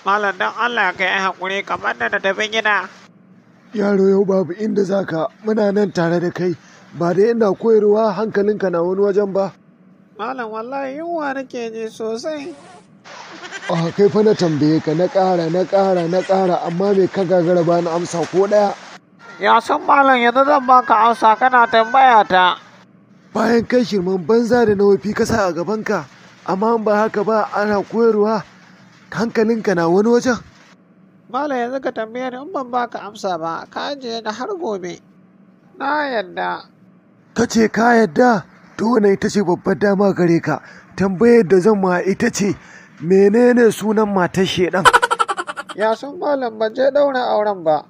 Malam don Allah ka yi haƙuri kamar da tafi gida. Yaro yau babu inda zaka muna nan tare da kai ba da ina koyarwa hankalinka na wani wajen ba. Malam wallahi yunwa nake ji sosai. Kai fa na tambaye ka na ƙara amma me ka gagara ba na amsa ko ɗaya. Ya san malam yanzu zan baka amsa kana tambaya ta. Bayan kai shirman banza da nawafi ka sa a gabanka amma ba haka ba ana koyarwa hankalinka na wani wajen. Malam yanzu ka tambaye ni in ban baka amsa ba ka ajiye ni har gobe. Na yadda. Ka ce ka yadda to wannan ita ce babbar dama gare ka. Tambayar da zan ma ita ce menene sunan matar shedan? Ya san malam ban je ɗaura auren ba.